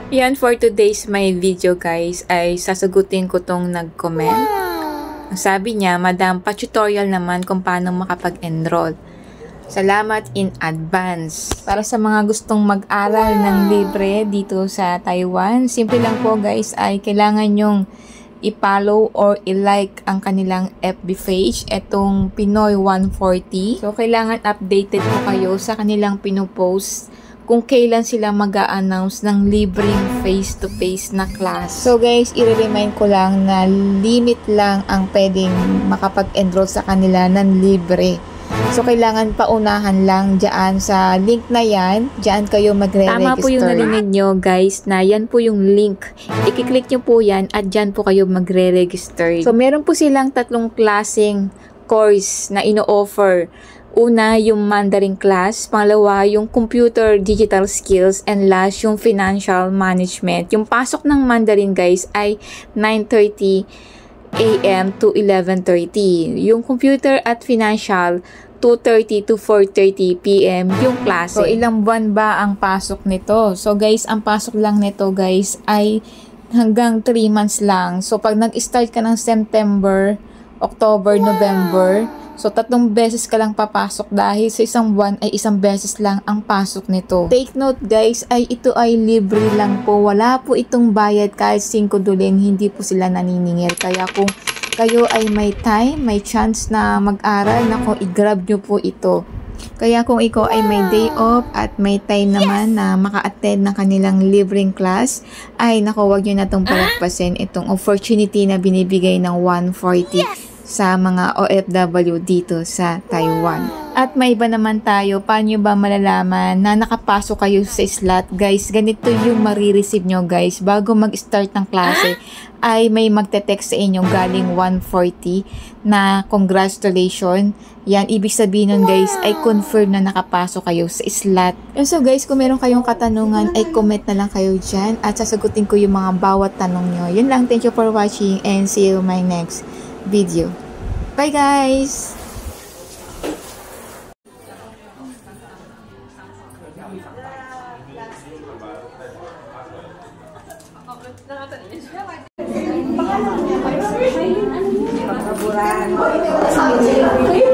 Yan, for today's my video guys, ay sasagutin ko tong nag-comment. Sabi niya, Madam, pa-tutorial naman kung paano makapag-enroll. Salamat in advance. Para sa mga gustong mag-aral ng libre dito sa Taiwan, simple lang po guys, ay kailangan nyong i-follow or i-like ang kanilang FB page, etong Pinoy 140. So, kailangan updated po kayo sa kanilang pinopost kung kailan sila mag-a-announce ng libreng face-to-face na class. So guys, i-remind ko lang na limit lang ang pwedeng makapag-enroll sa kanila ng libre. So, kailangan paunahan lang dyan sa link na yan. Dyan kayo magre-register. Tama po yung narinig nyo guys na yan po yung link. I-click nyo po yan at dyan po kayo magre-register. So, meron po silang 3 klaseng course na ino-offer. Una, yung Mandarin class. Pangalawa, yung Computer Digital Skills. And last, yung Financial Management. Yung pasok ng Mandarin guys ay 9:30 AM to 11:30. Yung Computer at Financial, 2:30 to 4:30 PM yung klase. So, ilang buwan ba ang pasok nito? So, guys, ang pasok lang nito guys ay hanggang 3 months lang. So, pag nag-start ka ng September, October, November, so 3 beses ka lang papasok dahil sa isang buwan ay 1 beses lang ang pasok nito. Take note guys, ay ito ay libre lang po. Wala po itong bayad kahit 5 duling, hindi po sila naniningil. Kaya kung kayo ay may time, may chance na mag-aral, nako, i-grab nyo po ito. Kaya kung ikaw ay may day off at may time naman na maka-attend ng kanilang libreng class, ay nako, wag nyo na itong palagpasin itong opportunity na binibigay ng 140 sa mga OFW dito sa Taiwan. At may iba naman tayo, paano ba malalaman na nakapasok kayo sa slot? Guys, ganito yung marireceive nyo guys. Bago mag-start ng klase, ay may magte-text sa inyo galing 140 na congratulations. Yan, ibig sabihin nun guys, ay confirm na nakapasok kayo sa slot. And so guys, kung meron kayong katanungan, ay comment na lang kayo dyan at sasagutin ko yung mga bawat tanong nyo. Yun lang, thank you for watching and see you in my next video. Bye guys! Pangalan